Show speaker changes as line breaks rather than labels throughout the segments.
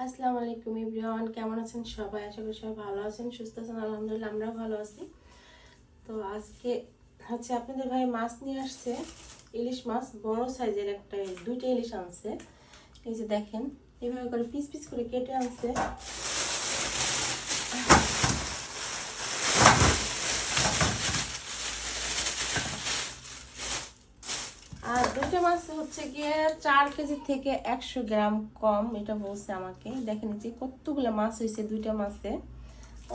আসসালামু আলাইকুম এভরিওয়ান, কেমন আছেন সবাই? আশা করি সবাই ভালো আছেন, সুস্থ আছেন। আলহামদুলিল্লাহ আমরাও ভালো আছি। তো আজকে আপনাদের ভাই মাছ নিয়ে আসছে, ইলিশ মাছ, বড় সাইজের একটা, দুইটা ইলিশ আনছে। এই যে দেখেন, এইভাবে করে পিস পিস করে কেটে আনছে। আর দুইটা মাছ গিয়ে 4 কেজি থেকে 100 গ্রাম কম, এটা বলছে আমাকে। দেখেন যে কতগুলো মাছ হয়েছে দুইটা মাছে,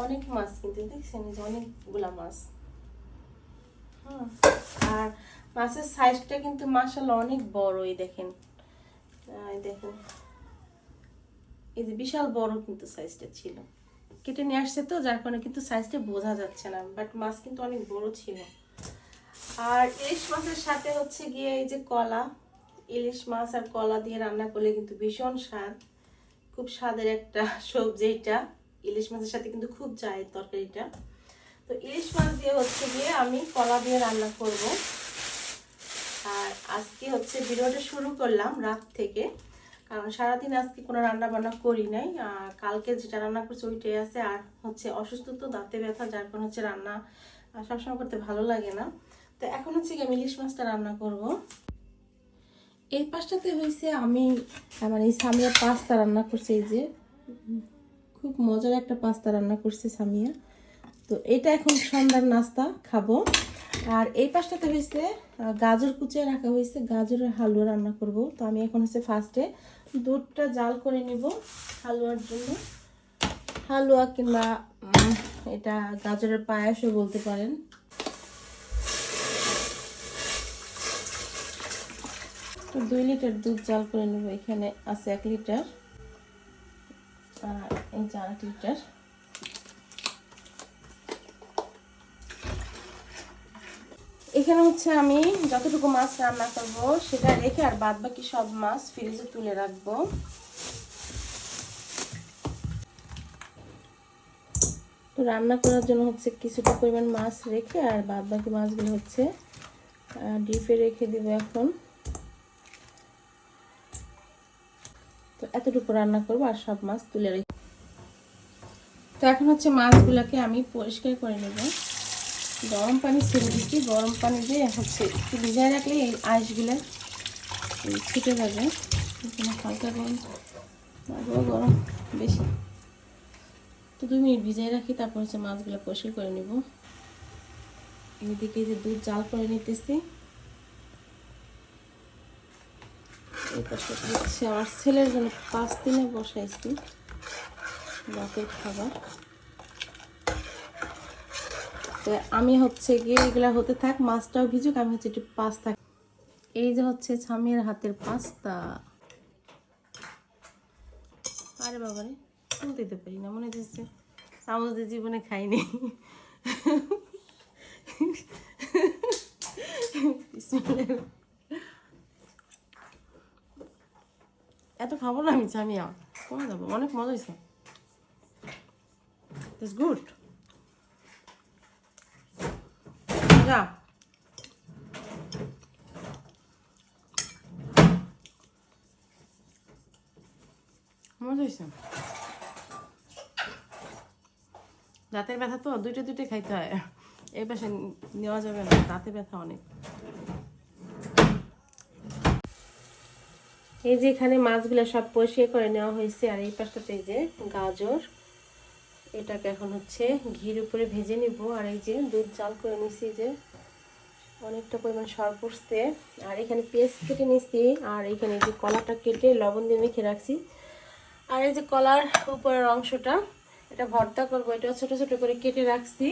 অনেক মাছ কিন্তু, দেখছেন যে অনেকগুলা মাছ। আর মাছের সাইজটা কিন্তু মাশাআল্লাহ অনেক বড়। এই দেখেন, দেখেন এই যে বিশাল বড় কিন্তু সাইজটা ছিল। কেটে নিয়ে আসছে তো, যার কারণে কিন্তু সাইজটা বোঝা যাচ্ছে না, বাট মাছ কিন্তু অনেক বড় ছিল। আর ইলিশ মাছের সাথে গিয়ে এই যে কলা, ইলিশ মাছ আর কলা দিয়ে রান্না করলে কিন্তু ভীষণ স্বাদ, খুব স্বাদের একটা সবজি এটা। ইলিশ মাছের সাথে কিন্তু খুব যায় তরকারিটা। তো ইলিশ মাছ দিয়ে গিয়ে আমি কলা দিয়ে রান্না করব। আর আজকে ভিডিওটা শুরু করলাম রাত থেকে, কারণ সারাদিন আজকে কোনো রান্না বান্না করি নাই। কালকে যেটা রান্না করছি ওইটাই আছে। আর অসুস্থ তো, দাঁতে ব্যথা, যার কারণে রান্না সবসময় করতে ভালো লাগে না। তো এখন আমি ইলিশ মাছটা রান্না করব। এই পাশটাতে আমি মানে এই সামিয়া পাস্তা রান্না করছি। এই যে খুব মজার একটা পাস্তা রান্না করছে সামিয়া। তো এটা এখন সন্ধ্যার নাস্তা খাবো। আর এই পাশটাতে গাজর কুচিয়ে রাখা হয়েছে, গাজরের হালুয়া রান্না করব। তো আমি এখন ফার্স্টে দুধটা জাল করে নিব হালুয়ার জন্য। হালুয়া কিংবা এটা গাজরের পায়েসও বলতে পারেন। তো 2 লিটার দুধ জাল করে নেব। এখানে আছে 1 লিটার, আর এই 4 লিটার। এখানে আমি যতটুকু মাছ রান্না করব সেটা রেখে আর বাদ বাকি সব মাছ ফ্রিজে তুলে রাখবো। তো রান্না করার জন্য কিছুটা পরিমাণ মাছ রেখে আর বাদ বাকি মাছগুলো ডিপে রেখে দিব এখন। তো এতটুকু রান্না করব আর সব মাছ তুলে রেখে। তো এখন মাছগুলোকে আমি পরিষ্কার করে নেব। গরম পানি ছেড়ে দিচ্ছি, গরম পানি দিয়ে একটু ভিজায় রাখলে এই আইসগুলো ছুটে যাবে। হালকা গরম, গরম বেশি। তো 2 মিনিট ভিজায় রাখি, তারপর মাছগুলো পরিষ্কার করে নেব। এইদিকে যে দুধ জাল করে নিতেছি। এই পাশে আমার ছেলের জন্য 5 দিনে বসাইছি রাতের খাবার। তো আমি গিয়ে এগুলা হতে থাক, মাছটাও ভিজুক, আমি একটু পাস্তা। এই যে স্বামীর হাতের পাস্তা। আরে বাবারে, তুলতে দিতে পারি না, মনে হচ্ছে চামচ দিয়ে জীবনে খাইনি। এত খাবো না আমি স্বামীয়া, কমে যাবো। অনেক মজা হয়েছে, ইটস গুড। মজা। মজা হয়েছে। দাঁতের ব্যথা তো দুইটা দুইটা খাইতে হয়, এই পাশে নেওয়া যাবে না, দাঁতে ব্যথা অনেক। এই যে এখানে মাছগুলো সব পরিষ্কার করে নেওয়া হয়েছে। আর এই পাশটাতে এই যে গাজর, এটাকে এখন ঘির উপরে ভেজে নিব। আর এই যে দুধ জাল করে নিছি, যে অনেকটা পরিমাণ সর পড়ছে। আর এখানে পেঁয়াজ কেটে নিছি, আর এখানে যে কলাটা কেটে লবণ দিয়ে মেখে রাখছি। আর এই যে কলার উপরের অংশটা, এটা ভর্তা করবো। এটা ছোট ছোট করে কেটে রাখছি,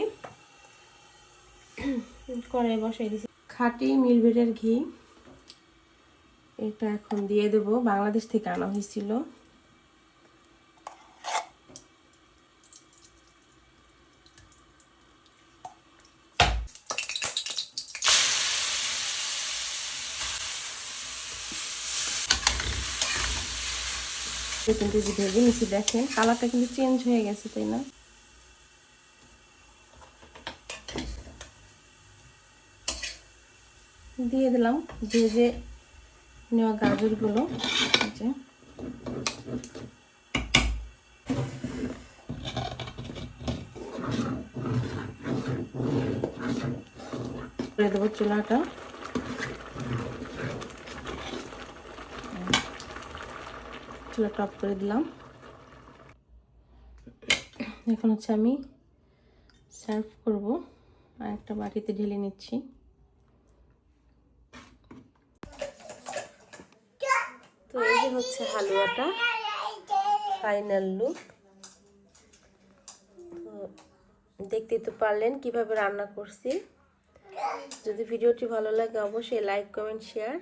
কড়াই বসাই দিছি। খাঁটি মিলবেটের ঘি, এটা এখন দিয়ে দেব। বাংলাদেশ থেকে আনা হয়েছিল। কিন্তু যে ভেজে নিচ্ছি, দেখেন কালারটা কিন্তু চেঞ্জ হয়ে গেছে, তাই না? দিয়ে দিলাম ভেজে নেওয়া গাজরগুলো। করে দেবো চুলাটা। চুলাটা অফ করে দিলাম। এখন হচ্ছে আমি সার্ভ করব, আর একটা বাটিতে ঢেলে নিচ্ছি। তো এই যে হচ্ছে হালুয়াটা ফাইনাল লুক। তো দেখতেই তো পারলেন কিভাবে রান্না করছি। যদি ভিডিওটি ভালো লাগে অবশ্যই লাইক, কমেন্ট, শেয়ার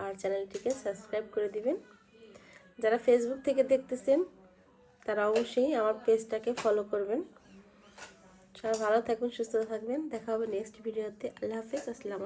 আর চ্যানেলটিকে সাবস্ক্রাইব করে দিবেন। যারা ফেসবুক থেকে দেখতেছেন তারা অবশ্যই আমার পেজটাকে ফলো করবেন। সবাই ভালো থাকবেন, সুস্থ থাকবেন। দেখা হবে নেক্সট ভিডিওতে। আল্লাহ হাফেজ, আসসালামু আলাইকুম।